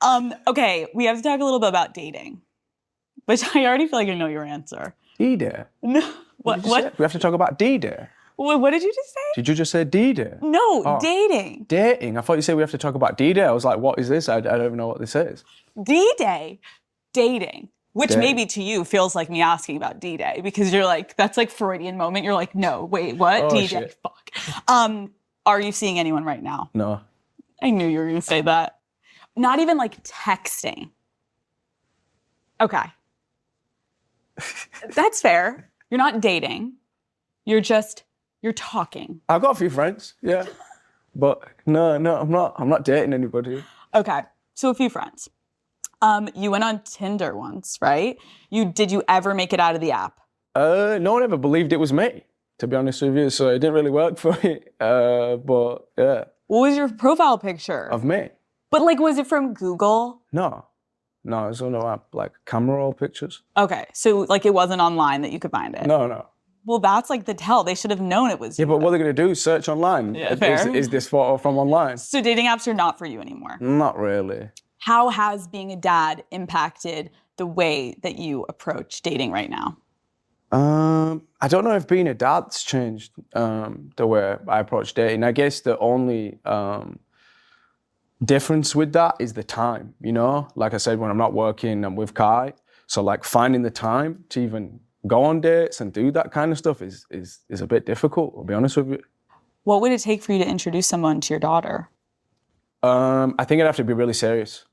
Okay, we have to talk a little bit about dating, which I already feel like I know your answer. D-Day? No, what? We have to talk about D-Day. What did you just say? Did you just say D-Day? No, dating. Dating? I thought you said we have to talk about D-Day. I was like, what is this? I don't even know what this is. D-Day, dating. Which Dating. maybe to you feels like me asking about D-Day because you're like, that's like Freudian moment. You're like, no, wait, what? Oh, D-Day, shit. fuck. Are you seeing anyone right now? No. I knew you were gonna say that. Not even like texting. Okay. That's fair. You're not dating. You're talking. I've got a few friends, yeah. But no, I'm not dating anybody. Okay, so a few friends. You went on Tinder once, right? Did you ever make it out of the app? No one ever believed it was me, to be honest with you. So it didn't really work for me. But yeah. What was your profile picture? Of me. But like, was it from Google? No, it's on no app, like camera roll pictures. Okay, so like it wasn't online that you could find it? No. Well, that's like the tell. They should have known it was Yeah, you. but what are they gonna do? Search online? Yeah, fair. Is this photo from online? So dating apps are not for you anymore? Not really. How has being a dad impacted the way that you approach dating right now? I don't know if being a dad's changed the way I approach dating. I guess the only difference with that is the time, you know? Like I said, when I'm not working, I'm with Kai. So like finding the time to even go on dates and do that kind of stuff is a bit difficult, I'll be honest with you. What would it take for you to introduce someone to your daughter? I think I'd have to be really serious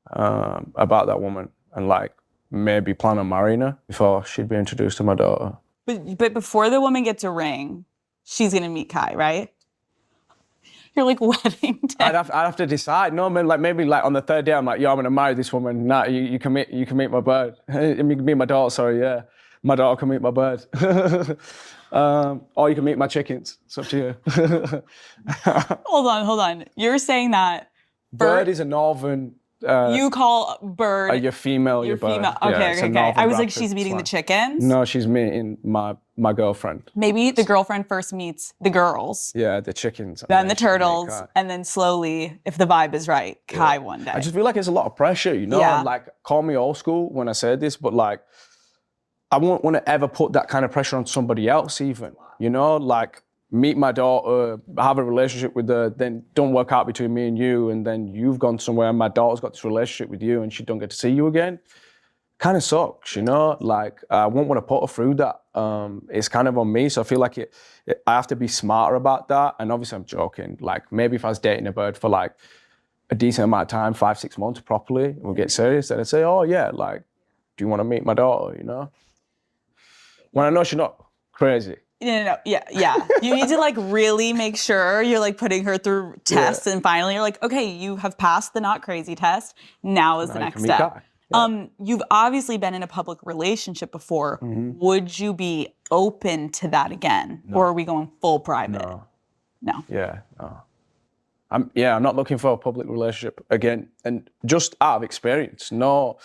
about that woman and like maybe plan on marrying her before she'd be introduced to my daughter. But before the woman gets a ring, she's gonna meet Kai, right? You're like wedding day. I'd have to decide. No, man, like maybe like on the third day, I'm like, yo, I'm gonna marry this woman. Nah, you can meet my bird. You can meet my daughter. Sorry, yeah, my daughter can meet my bird. Or you can meet my chickens. It's up to you. Hold on. You're saying that bird is a northern. You call bird. You're female. You're bird. Female. Yeah, Okay. I was like, she's meeting the chickens. No, she's meeting my girlfriend. Maybe the girlfriend first meets the girls. Yeah, the chickens. Then the turtles, and then slowly, if the vibe is right, Kai one day. I just feel like it's a lot of pressure, you know? Yeah. Like, call me old school when I say this, but like, I won't want to ever put that kind of pressure on somebody else even, you know? Like, meet my daughter, have a relationship with her, then don't work out between me and you, and then you've gone somewhere and my daughter's got this relationship with you and she don't get to see you again. Kind of sucks, you know? Like, I won't want to put her through that. It's kind of on me, so I feel like I have to be smarter about that. And obviously I'm joking. Like, maybe if I was dating a bird for like a decent amount of time, 5-6 months properly, and we'll get serious, then I'd say, oh yeah, like, do you want to meet my daughter, you know? When I know she's not crazy. No. Yeah. You need to like really make sure you're like putting her through tests, and finally you're like, okay, you have passed the not crazy test. Now is the next step. Yeah. You've obviously been in a public relationship before. Mm-hmm. Would you be open to that again? No. Or are we going full private? No. Yeah, no. I'm not looking for a public relationship again. And just out of experience, no,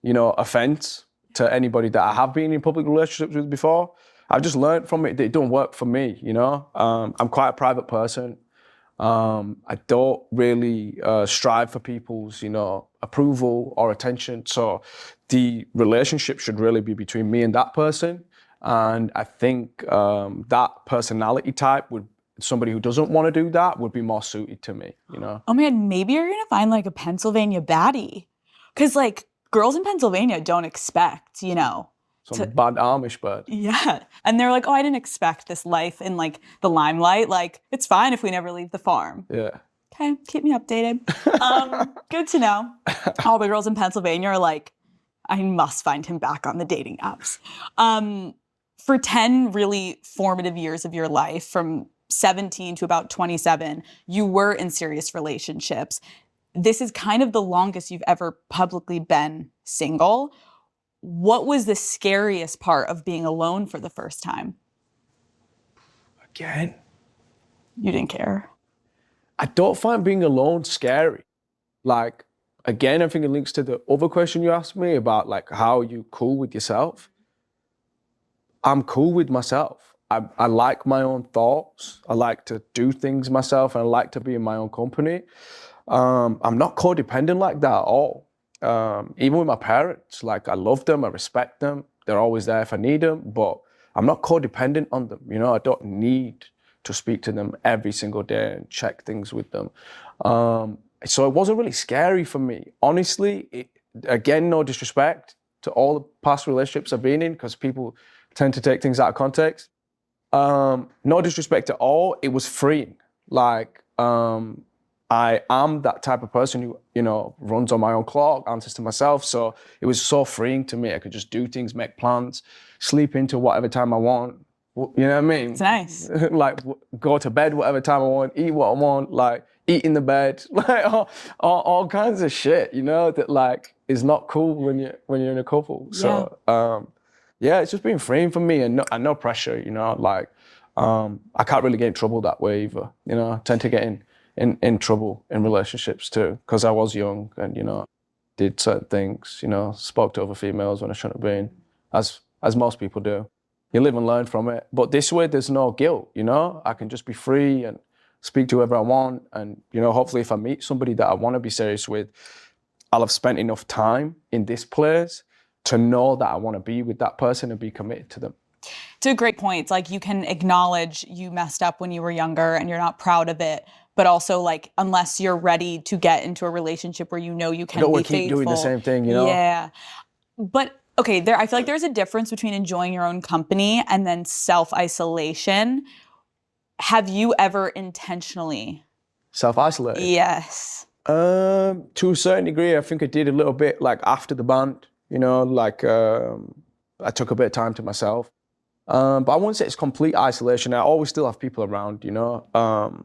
offense to anybody that I have been in public relationships with before. I've just learned from it that it don't work for me, you know? I'm quite a private person. I don't really strive for people's, approval or attention. So the relationship should really be between me and that person. And I think that personality type somebody who doesn't want to do that would be more suited to me, you know? Oh man, maybe you're gonna find like a Pennsylvania baddie. Cause like girls in Pennsylvania don't expect, Some bad Amish bird. Yeah. And they're like, oh, I didn't expect this life in like the limelight. Like, it's fine if we never leave the farm. Yeah. Okay, keep me updated. Good to know. All the girls in Pennsylvania are like, I must find him back on the dating apps. For 10 really formative years of your life, from 17 to about 27, you were in serious relationships. This is kind of the longest you've ever publicly been single. What was the scariest part of being alone for the first time? Again? You didn't care? I don't find being alone scary. Like, again, I think it links to the other question you asked me about, like, how are you cool with yourself? I'm cool with myself. I like my own thoughts. I like to do things myself, and I like to be in my own company. I'm not codependent like that at all. Even with my parents, like I love them, I respect them. They're always there if I need them, but I'm not codependent on them. You know, I don't need to speak to them every single day and check things with them. So it wasn't really scary for me. Honestly, again, no disrespect to all the past relationships I've been in, because people tend to take things out of context. No disrespect at all, it was freeing. Like, I am that type of person who, you know, runs on my own clock, answers to myself. So it was so freeing to me. I could just do things, make plans, sleep into whatever time I want. You know what I mean? It's nice. Like go to bed whatever time I want, eat what I want, like eat in the bed, like all kinds of shit, you know, that like is not cool when you're in a couple. So yeah, it's just been freeing for me, and no pressure, you know, like I can't really get in trouble that way either. You know, I tend to get in trouble in relationships too, because I was young and, you know, did certain things, you know, spoke to other females when I shouldn't have been, as most people do. You live and learn from it. But this way, there's no guilt, you know? I can just be free and speak to whoever I want. And, you know, hopefully if I meet somebody that I want to be serious with, I'll have spent enough time in this place to know that I want to be with that person and be committed to them. It's a great point. It's like you can acknowledge you messed up when you were younger and you're not proud of it, but also like unless you're ready to get into a relationship where you know you can be faithful. I don't want to keep doing the same thing, you know? Yeah. But okay, I feel like there's a difference between enjoying your own company and then self-isolation. Have you ever intentionally? Self-isolated? Yes. To a certain degree, I think I did a little bit like after the band, you know, like I took a bit of time to myself. But I wouldn't say it's complete isolation. I always still have people around, you know.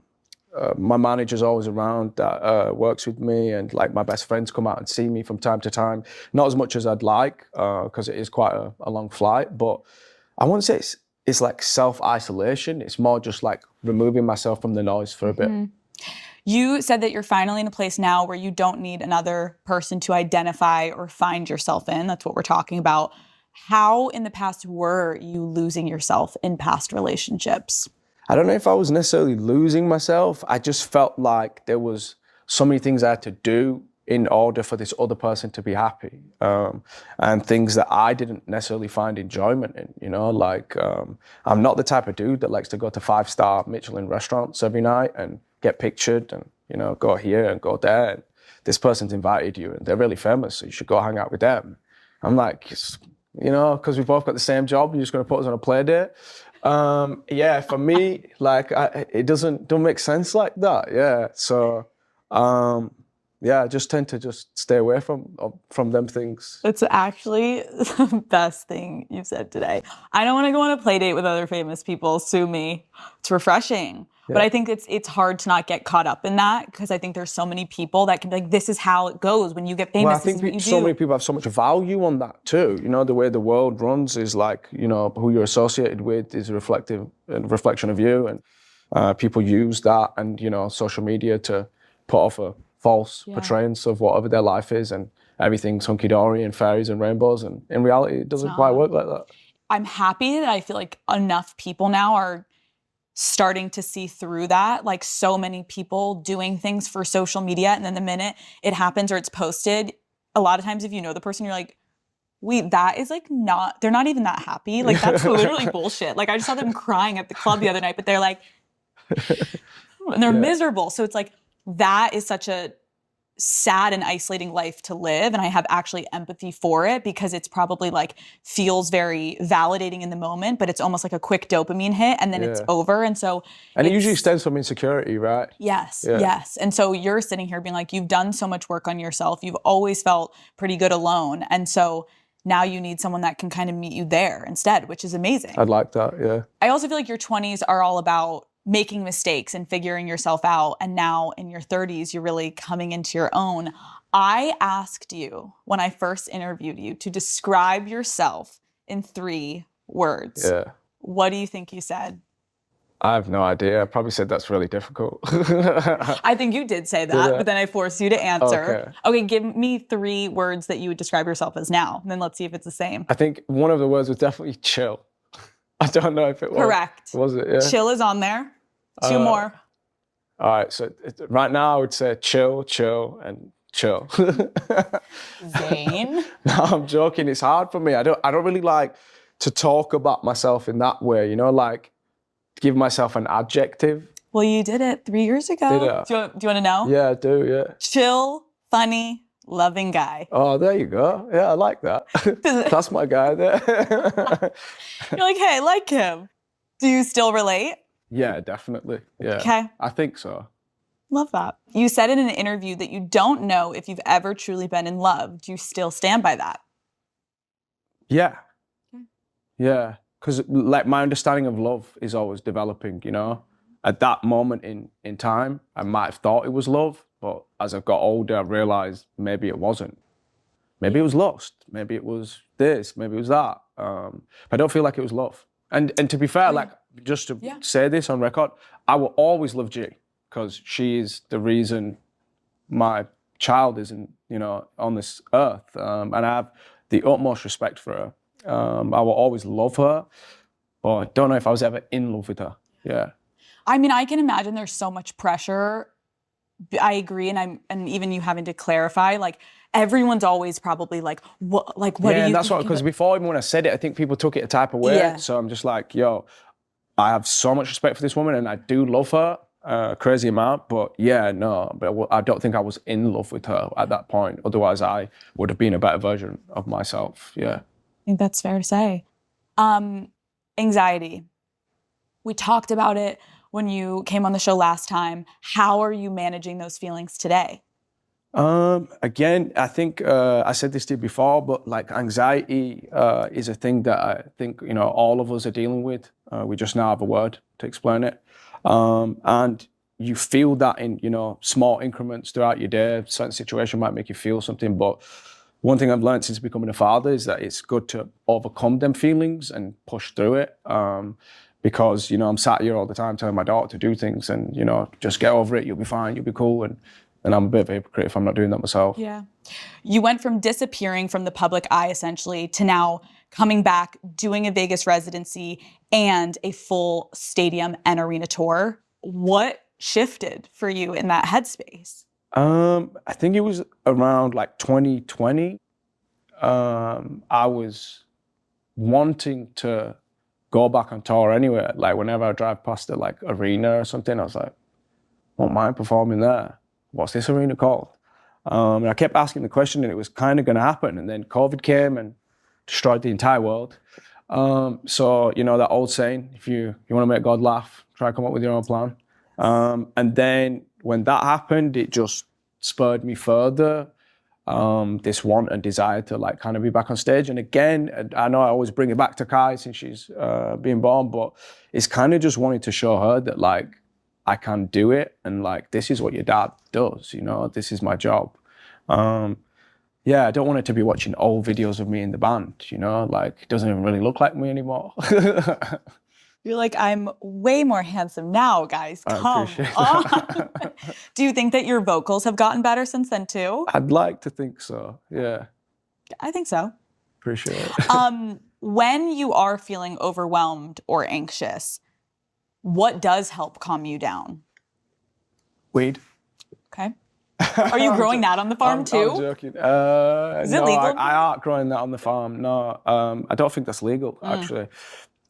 My manager's always around that works with me, and like my best friends come out and see me from time to time. Not as much as I'd like, because it is quite a long flight, but I wouldn't say it's like self-isolation. It's more just like removing myself from the noise for a bit. You said that you're finally in a place now where you don't need another person to identify or find yourself in. That's what we're talking about. How in the past were you losing yourself in past relationships? I don't know if I was necessarily losing myself. I just felt like there was so many things I had to do in order for this other person to be happy, and things that I didn't necessarily find enjoyment in, you know, like I'm not the type of dude that likes to go to 5-star Michelin restaurants every night and get pictured and, you know, go here and go there. And this person's invited you and they're really famous, so you should go hang out with them. I'm like, you know, because we both got the same job, you're just going to put us on a play date. Yeah, for me, like it don't make sense like that. Yeah, so yeah, I just tend to just stay away from them things. It's actually the best thing you've said today. I don't want to go on a play date with other famous people. Sue me. It's refreshing. Yeah. But I think it's hard to not get caught up in that, because I think there's so many people that can be like, this is how it goes when you get famous. Well, I think so many people have so much value on that too. You know, the way the world runs is like, you know, who you're associated with is a reflection of you, and people use that and, you know, social media to put off a false portrayance of whatever their life is, and everything's hunky-dory and fairies and rainbows, and in reality it doesn't quite work like that. I'm happy that I feel like enough people now are starting to see through that. Like so many people doing things for social media, and then the minute it happens or it's posted, a lot of times if you know the person, you're like, wait, that is like they're not even that happy. Like that's literally bullshit. Like I just saw them crying at the club the other night, but they're like, and they're miserable. So it's like, that is such a sad and isolating life to live. And I have actually empathy for it, because it's probably like feels very validating in the moment, but it's almost like a quick dopamine hit and then it's over. And so it usually stems from insecurity, right? Yes, yes. And so you're sitting here being like, you've done so much work on yourself. You've always felt pretty good alone. And so now you need someone that can kind of meet you there instead, which is amazing. I'd like that, yeah. I also feel like your 20s are all about making mistakes and figuring yourself out. And now in your 30s, you're really coming into your own. I asked you when I first interviewed you to describe yourself in 3 words. Yeah. What do you think you said? I have no idea. I probably said that's really difficult. I think you did say that, but then I forced you to answer. Okay, give me 3 words that you would describe yourself as now, and then let's see if it's the same. I think one of the words was definitely chill. I don't know if it was. Correct. Was it? Yeah. Chill is on there. 2 more. All right, so right now I would say chill, chill, and chill. Zayn? No, I'm joking. It's hard for me. I don't really like to talk about myself in that way, you know, like give myself an adjective. Well, you did it 3 years ago. Did I? Do you want to know? Yeah, I do, yeah. Chill, funny, loving guy. Oh, there you go. Yeah, I like that. That's my guy there. You're like, hey, I like him. Do you still relate? Yeah, definitely. Yeah. Okay. I think so. Love that. You said in an interview that you don't know if you've ever truly been in love. Do you still stand by that? Yeah. Yeah. Because like my understanding of love is always developing, you know? At that moment in time, I might have thought it was love, but as I've got older, I realized maybe it wasn't. Maybe it was lust. Maybe it was this. Maybe it was that. But I don't feel like it was love. And to be fair, like just to say this on record, I will always love G because she is the reason my child is on this earth. And I have the utmost respect for her. I will always love her, but I don't know if I was ever in love with her. Yeah. I mean, I can imagine there's so much pressure. I agree, and even you having to clarify, like everyone's always probably like, what are you? Yeah, and that's what, because before even when I said it, I think people took it a type of way. Yeah. So I'm just like, yo, I have so much respect for this woman, and I do love her a crazy amount. But yeah, no, but I don't think I was in love with her at that point. Otherwise, I would have been a better version of myself. Yeah. I think that's fair to say. Anxiety. We talked about it when you came on the show last time. How are you managing those feelings today? Again, I think I said this to you before, but like anxiety is a thing that I think all of us are dealing with. We just now have a word to explain it, and you feel that in small increments throughout your day. Certain situation might make you feel something, but one thing I've learned since becoming a father is that it's good to overcome them feelings and push through it. Because I'm sat here all the time telling my daughter to do things, and just get over it. You'll be fine. You'll be cool. And I'm a bit of a hypocrite if I'm not doing that myself. Yeah. You went from disappearing from the public eye essentially to now coming back, doing a Vegas residency and a full stadium and arena tour. What shifted for you in that headspace? I think it was around like 2020. I was wanting to go back on tour anyway. Like whenever I drive past the like arena or something, I was like, won't mind performing there. What's this arena called? And I kept asking the question, and it was kind of going to happen. And then COVID came and destroyed the entire world. So that old saying, if you want to make God laugh, try to come up with your own plan. And then when that happened, it just spurred me further. This want and desire to like kind of be back on stage. And again, I know I always bring it back to Kai since she's being born, but it's kind of just wanting to show her that like I can do it, and like this is what your dad does, this is my job. Yeah, I don't want her to be watching old videos of me in the band, like it doesn't even really look like me anymore. You're like, I'm way more handsome now, guys. Come on. Do you think that your vocals have gotten better since then too? I'd like to think so, yeah. I think so. Appreciate it. When you are feeling overwhelmed or anxious, what does help calm you down? Weed. Okay. Are you growing that on the farm too? I'm joking. Is it legal? I aren't growing that on the farm. No, I don't think that's legal actually.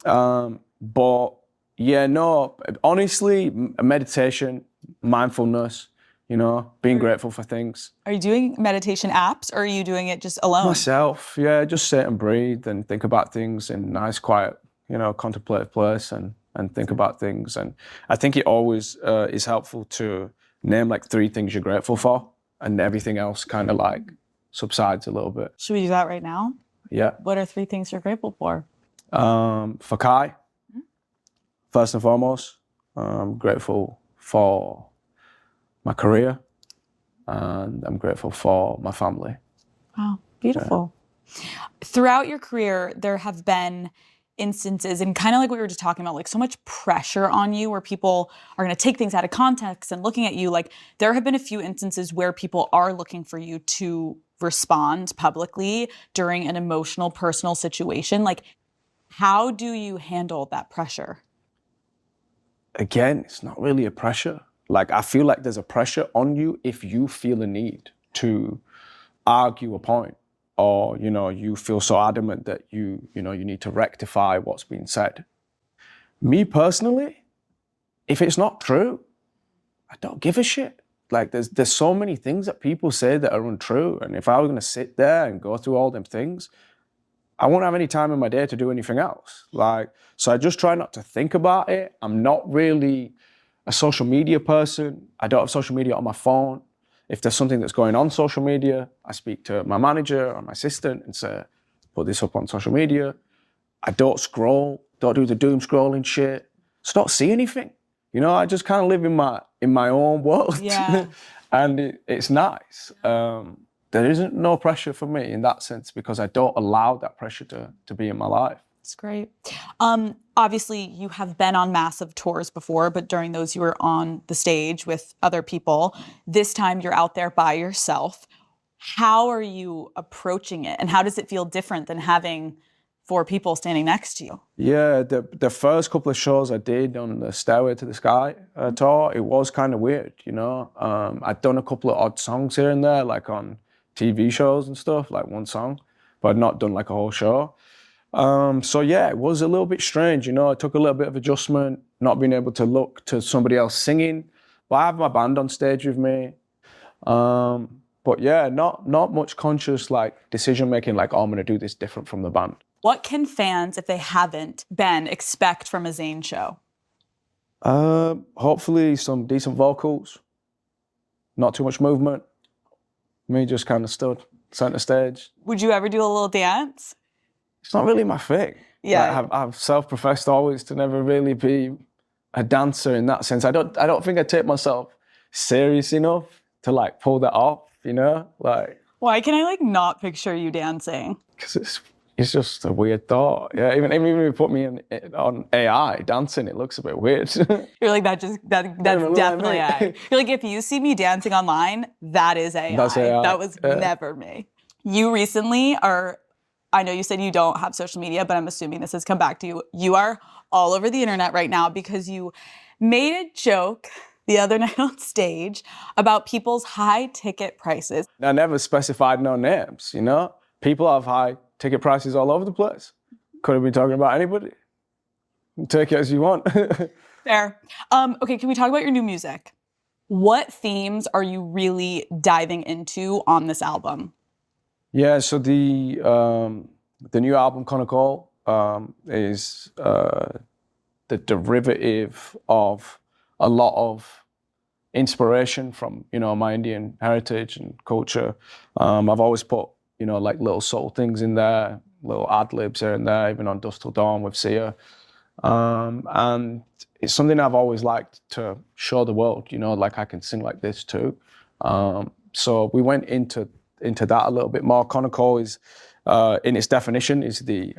But yeah, no, honestly, meditation, mindfulness, being grateful for things. Are you doing meditation apps, or are you doing it just alone? Myself, yeah, just sit and breathe and think about things in a nice, quiet, contemplative place and think about things. And I think it always is helpful to name like 3 things you're grateful for, and everything else kind of like subsides a little bit. Should we do that right now? Yeah. What are 3 things you're grateful for? For Kai, first and foremost, I'm grateful for my career, and I'm grateful for my family. Wow, beautiful. Yeah. Throughout your career, there have been instances, and kind of like what we were just talking about, like so much pressure on you where people are going to take things out of context and looking at you. Like there have been a few instances where people are looking for you to respond publicly during an emotional, personal situation. Like, how do you handle that pressure? Again, it's not really a pressure. Like, I feel like there's a pressure on you if you feel a need to argue a point, or, you know, you feel so adamant that you need to rectify what's been said. Me personally, if it's not true, I don't give a shit. Like, there's so many things that people say that are untrue. And if I was gonna sit there and go through all them things, I won't have any time in my day to do anything else. Like, so I just try not to think about it. I'm not really a social media person. I don't have social media on my phone. If there's something that's going on social media, I speak to my manager or my assistant and say, put this up on social media. I don't scroll, don't do the doom scrolling shit. So don't see anything. You know, I just kind of live in my own world. Yeah. And it's nice. There isn't no pressure for me in that sense, because I don't allow that pressure to be in my life. It's great. Obviously, you have been on massive tours before, but during those you were on the stage with other people. This time you're out there by yourself. How are you approaching it? And how does it feel different than having 4 people standing next to you? Yeah, the first couple of shows I did on the Stairway to the Sky tour, it was kind of weird, you know? I'd done a couple of odd songs here and there, like on TV shows and stuff, like one song, but I'd not done like a whole show. So yeah, it was a little bit strange, you know? It took a little bit of adjustment, not being able to look to somebody else singing, but I have my band on stage with me. But yeah, not much conscious like decision making, like, oh, I'm gonna do this different from the band. What can fans, if they haven't been, expect from a Zayn show? Hopefully some decent vocals, not too much movement. Me just kind of stood center stage. Would you ever do a little dance? It's not really my thing. Yeah. Like, I've self-professed always to never really be a dancer in that sense. I don't think I take myself serious enough to like pull that off, you know? Like, Why can I like not picture you dancing? because it's just a weird thought. Yeah, even if you put me on AI dancing, it looks a bit weird. You're like, that's definitely AI. You're like, if you see me dancing online, that is AI. That's AI. That was never me. You recently are, I know you said you don't have social media, but I'm assuming this has come back to you. You are all over the internet right now because you made a joke the other night on stage about people's high ticket prices. I never specified no names, you know? People have high ticket prices all over the place. Could have been talking about anybody. Take it as you want. Fair. Okay, can we talk about your new music? What themes are you really diving into on this album? Yeah, so the new album Konnakol is the derivative of a lot of inspiration from, you know, my Indian heritage and culture. I've always put, you know, like little soul things in there, little ad libs here and there, even on Dust Till Dawn with Siga. And it's something I've always liked to show the world, you know, like I can sing like this too. So we went into that a little bit more. Konnakol is, in its definition, is the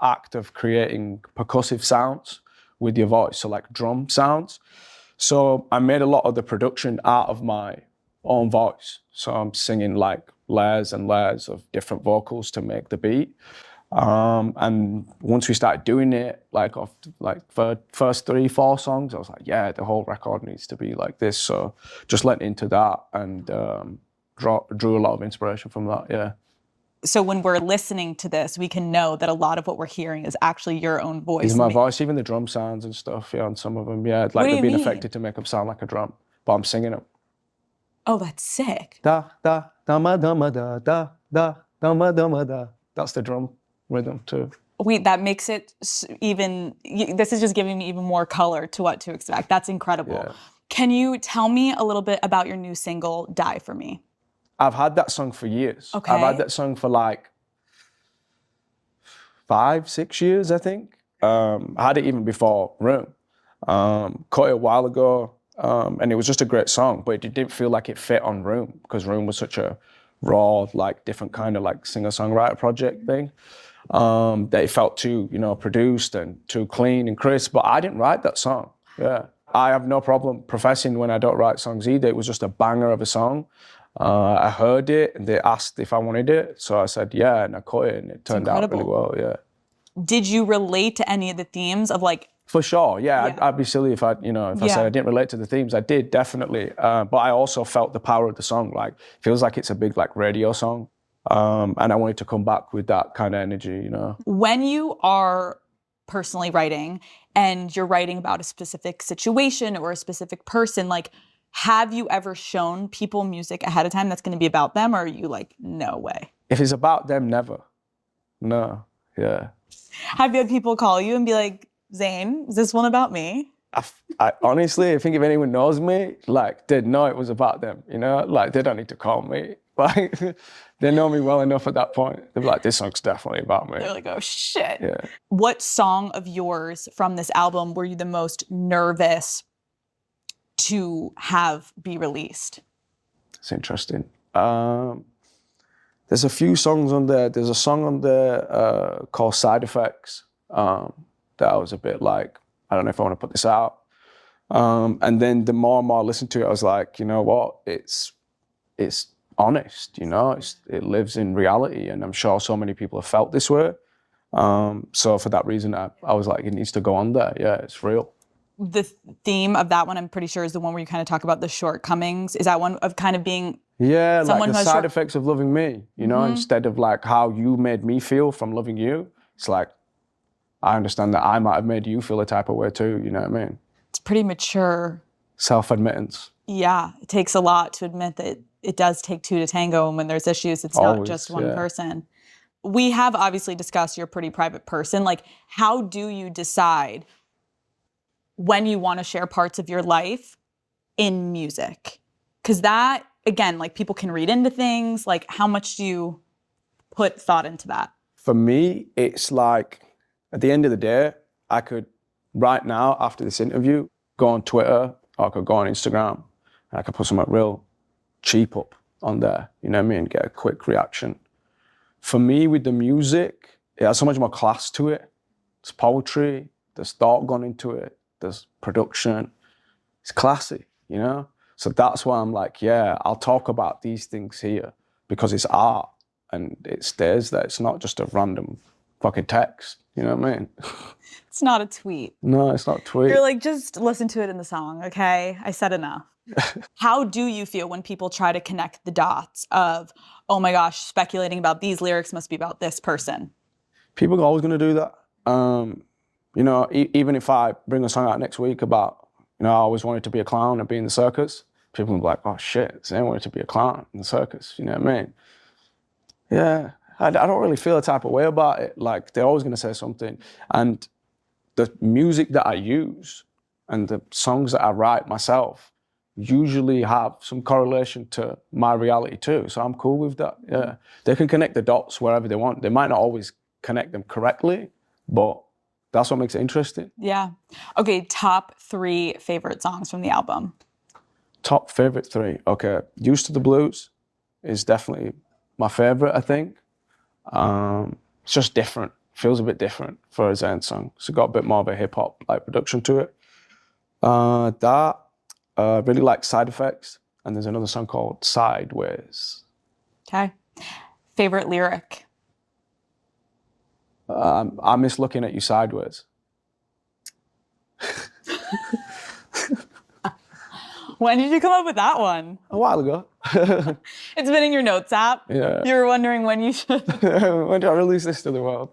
act of creating percussive sounds with your voice, so like drum sounds. So I made a lot of the production out of my own voice. So I'm singing like layers and layers of different vocals to make the beat. And once we started doing it, like off like for first 3-4 songs, I was like, yeah, the whole record needs to be like this. So just went into that and drew a lot of inspiration from that, yeah. So when we're listening to this, we can know that a lot of what we're hearing is actually your own voice. It's my voice, even the drum sounds and stuff, yeah, on some of them, yeah. Like they've been affected to make them sound like a drum, but I'm singing them. Oh, that's sick. Da, da, da, ma, da, ma, da, da, da, da, ma, da, ma, da. That's the drum rhythm too. Wait, that makes it even, this is just giving me even more color to what to expect. That's incredible. Yeah. Can you tell me a little bit about your new single, Die For Me? I've had that song for years. Okay. I've had that song for like 5-6 years, I think. I had it even before Room. Caught it a while ago, and it was just a great song, but it didn't feel like it fit on Room because Room was such a raw, like different kind of like singer-songwriter project thing. That it felt too, you know, produced and too clean and crisp, but I didn't write that song, yeah. I have no problem professing when I don't write songs either. It was just a banger of a song. I heard it and they asked if I wanted it. So I said, yeah, and I caught it and it turned out really well, yeah. Did you relate to any of the themes of like For sure, yeah. Yeah. I'd be silly if I said I didn't relate to the themes. I did, definitely. But I also felt the power of the song. Like, feels like it's a big like radio song. And I wanted to come back with that kind of energy, you know. When you are personally writing and you're writing about a specific situation or a specific person, like, have you ever shown people music ahead of time that's going to be about them, or are you like, no way? If it's about them, never. No, yeah. Have you had people call you and be like, Zayn, is this one about me? I honestly, I think if anyone knows me, like, they'd know it was about them, you know? Like, they don't need to call me. Like, they know me well enough at that point. They're like, this song's definitely about me. They're like, oh, shit. Yeah. What song of yours from this album were you the most nervous to have be released? It's interesting. There's a few songs on there. There's a song on there called Side Effects that I was a bit like, I don't know if I want to put this out. And then the more and more I listened to it, I was like, you know what? It's honest, you know? It lives in reality, and I'm sure so many people have felt this way. So for that reason, I was like, it needs to go on there. Yeah, it's real. The theme of that one, I'm pretty sure, is the one where you kind of talk about the shortcomings. Is that one of kind of being like the side effects of loving me, you know, instead of like how you made me feel from loving you. It's like, I understand that I might have made you feel a type of way too, you know what I mean? It's pretty mature. Self-admittance. Yeah, it takes a lot to admit that it does take two to tango, and when there's issues, it's not just one person. We have obviously discussed you're a pretty private person. Like, how do you decide when you want to share parts of your life in music? Because that, again, like, people can read into things. Like, how much do you put thought into that? For me, it's like, at the end of the day, I could, right now, after this interview, go on Twitter, or I could go on Instagram, and I could put something real cheap up on there, you know what I mean? Get a quick reaction. For me, with the music, it has so much more class to it. There's poetry, there's thought gone into it, there's production. It's classy, you know? So that's why I'm like, yeah, I'll talk about these things here because it's art and it stays there. It's not just a random fucking text, you know what I mean? It's not a tweet. No, it's not a tweet. You're like, just listen to it in the song, okay? I said enough. How do you feel when people try to connect the dots of, oh my gosh, speculating about these lyrics must be about this person? People are always going to do that. You know, even if I bring a song out next week about, you know, I always wanted to be a clown and be in the circus, people will be like, oh shit, Zayn wanted to be a clown in the circus, you know what I mean? Yeah, I don't really feel a type of way about it. Like, they're always going to say something. And the music that I use and the songs that I write myself usually have some correlation to my reality too. So I'm cool with that, yeah. They can connect the dots wherever they want. They might not always connect them correctly, but that's what makes it interesting. Yeah. Okay, top 3 favorite songs from the album. Top favorite 3, okay. Used to the Blues is definitely my favorite, I think. It's just different, feels a bit different for a Zayn song. So it got a bit more of a hip hop like production to it. Really like Side Effects, and there's another song called Sideways. Okay. Favorite lyric? I miss looking at you sideways. When did you come up with that one? A while ago. It's been in your notes app? Yeah. You were wondering when you should. When do I release this to the world?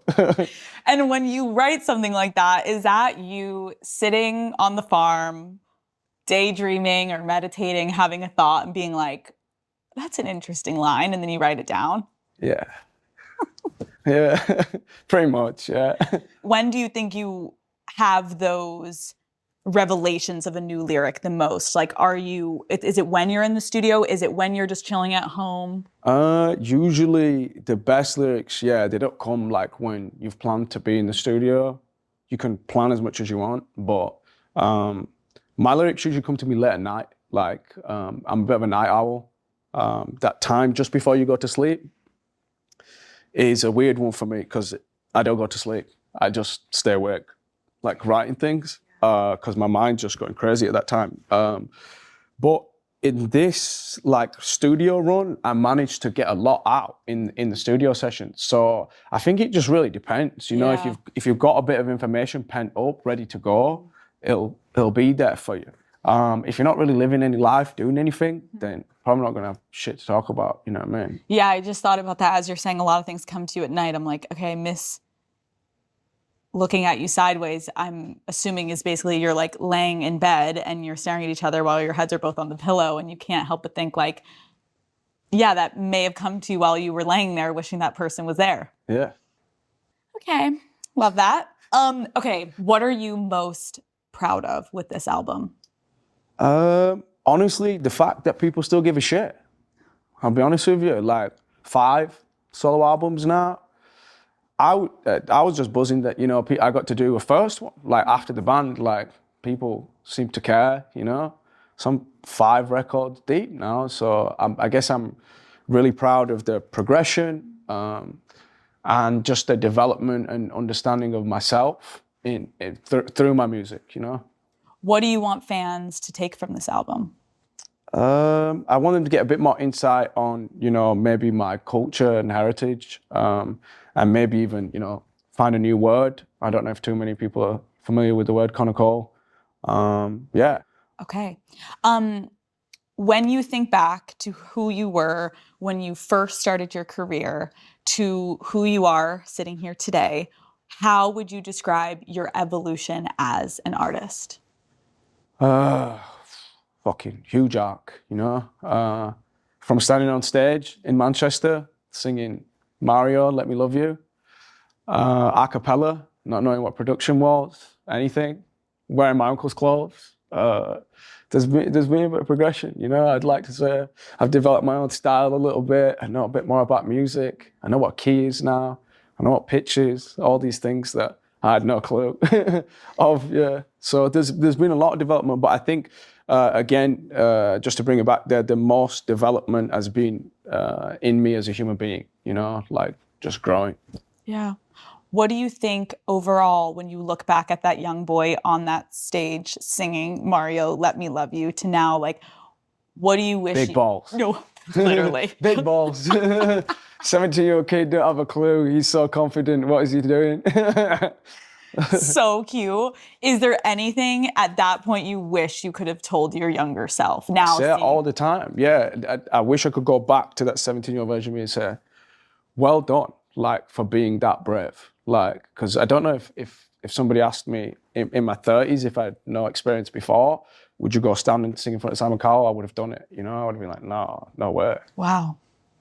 And when you write something like that, is that you sitting on the farm, daydreaming or meditating, having a thought and being like, that's an interesting line, and then you write it down? Yeah. Yeah, pretty much, yeah. When do you think you have those revelations of a new lyric the most? Like, is it when you're in the studio? Is it when you're just chilling at home? Usually the best lyrics, yeah, they don't come like when you've planned to be in the studio. You can plan as much as you want, but my lyrics usually come to me late at night. Like, I'm a bit of a night owl. That time just before you go to sleep is a weird one for me because I don't go to sleep. I just stay awake, like writing things, because my mind's just going crazy at that time. But in this like studio run, I managed to get a lot out in the studio sessions. So I think it just really depends. You know, if you've got a bit of information pent up, ready to go, it'll be there for you. If you're not really living any life, doing anything, then probably not gonna have shit to talk about. You know what I mean? Yeah, I just thought about that as you're saying a lot of things come to you at night. I'm like, okay, I miss looking at you sideways, I'm assuming is basically you're like laying in bed and you're staring at each other while your heads are both on the pillow, and you can't help but think like, yeah, that may have come to you while you were laying there wishing that person was there. Yeah. Okay, love that. Okay, what are you most proud of with this album? Honestly, the fact that people still give a shit. I'll be honest with you, like 5 solo albums now. I was just buzzing that, you know, I got to do a first one, like after the band, like people seem to care, you know. Some 5 records deep now, so I guess I'm really proud of the progression and just the development and understanding of myself through my music, you know. What do you want fans to take from this album? I want them to get a bit more insight on, you know, maybe my culture and heritage, and maybe even, you know, find a new word. I don't know if too many people are familiar with the word Konnakol. Yeah. Okay. When you think back to who you were when you first started your career to who you are sitting here today, how would you describe your evolution as an artist? Fucking huge arc, you know. From standing on stage in Manchester, singing Mario, Let Me Love You, a cappella, not knowing what production was, anything, wearing my uncle's clothes. There's been a bit of progression, you know. I'd like to say I've developed my own style a little bit. I know a bit more about music. I know what key is now. I know what pitch is, all these things that I had no clue of, yeah. So there's been a lot of development, but I think, again, just to bring it back there, the most development has been in me as a human being, you know, like just growing. Yeah. What do you think overall when you look back at that young boy on that stage singing Mario, Let Me Love You to now, like, what do you wish? Big balls. No, literally. Big balls. 17-year-old kid, don't have a clue. He's so confident. What is he doing? So cute. Is there anything at that point you wish you could have told your younger self? Now, I say it all the time. Yeah, I wish I could go back to that 17-year-old version of me and say, well done, like, for being that brave. Like, because I don't know if somebody asked me in my 30s if I had no experience before, would you go stand and sing in front of Simon Cowell? I would have done it, you know? I would have been like, no way. Wow.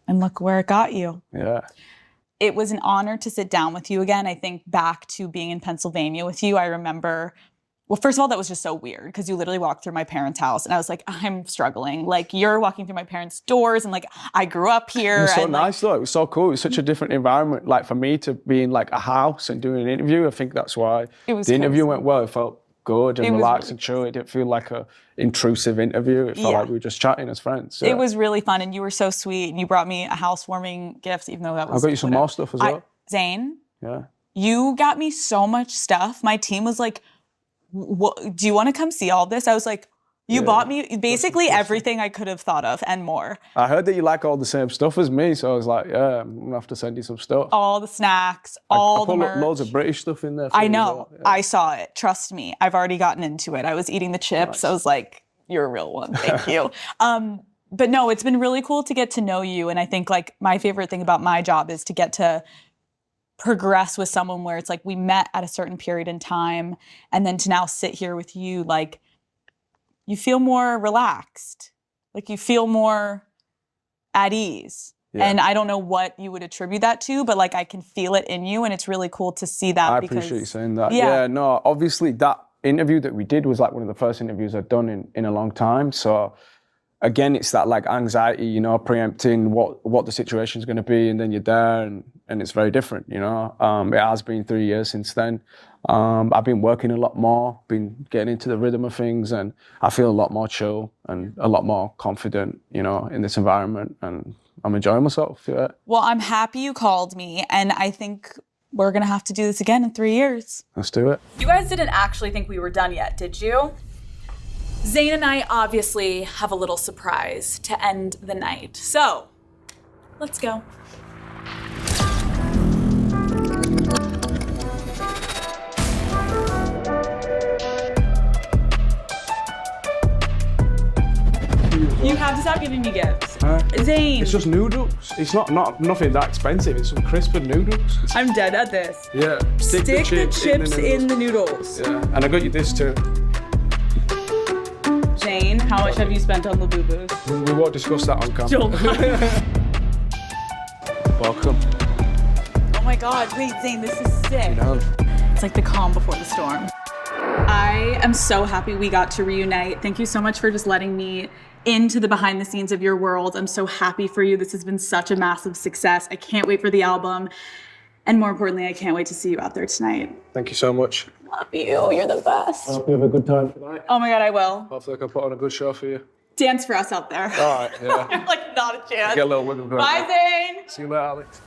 And look where it got you. Yeah. It was an honor to sit down with you again. I think back to being in Pennsylvania with you, I remember, well, first of all, that was just so weird because you literally walked through my parents' house and I was like, I'm struggling. Like, you're walking through my parents' doors and like, I grew up here. It was so and, nice though. It was so cool. It was such a different environment. Like for me to be in like a house and doing an interview, I think that's why the interview went well. It felt good and relaxed and chill. It didn't feel like a intrusive interview. It felt like we were just chatting as friends. Yeah. It was really fun and you were so sweet and you brought me a housewarming gift, even though that was— I got you some more stuff as well. Zayn, yeah, you got me so much stuff. My team was like, do you want to come see all this? I was like, you bought me basically everything I could have thought of and more. I heard that you like all the same stuff as me, so I was like, yeah, I'm gonna have to send you some stuff. All the snacks, all the merch. I put loads of British stuff in there. I know. Yeah. I saw it. Trust me. I've already gotten into it. I was eating the chips. Nice. I was like, you're a real one. Thank you. But no, it's been really cool to get to know you. And I think like my favorite thing about my job is to get to progress with someone where it's like we met at a certain period in time and then to now sit here with you, like you feel more relaxed, like you feel more at ease. Yeah. And I don't know what you would attribute that to, but like I can feel it in you and it's really cool to see that. I appreciate you saying that. Yeah, no, obviously that interview that we did was like one of the first interviews I'd done in a long time. So again, it's that like anxiety, you know, preempting what the situation's going to be, and then you're there, and it's very different, you know. It has been 3 years since then. I've been working a lot more, been getting into the rhythm of things, and I feel a lot more chill and a lot more confident, you know, in this environment, and I'm enjoying myself. Yeah. Well, I'm happy you called me, and I think we're gonna have to do this again in 3 years. Let's do it. You guys didn't actually think we were done yet, did you? Zayn and I obviously have a little surprise to end the night. So, let's go. You have to stop giving me gifts. Zayn. It's just noodles. It's not nothing that expensive. It's some crisp noodles. I'm dead at this. Yeah. Stick the chips in the noodles. Yeah. And I got you this too. Zayn, how much have you spent on the boo-boos? We won't discuss that on camera. Welcome. Oh my God, wait, Zayn, this is sick. No. It's like the calm before the storm. I am so happy we got to reunite. Thank you so much for just letting me into the behind the scenes of your world. I'm so happy for you. This has been such a massive success. I can't wait for the album. And more importantly, I can't wait to see you out there tonight. Thank you so much. Love you. You're the best. I hope you have a good time tonight. Oh my God, I will. Hopefully I can put on a good show for you. Dance for us out there. All right, yeah. Like, not a chance. Get a little wiggle going. Bye, Zayn. See you later, Alex.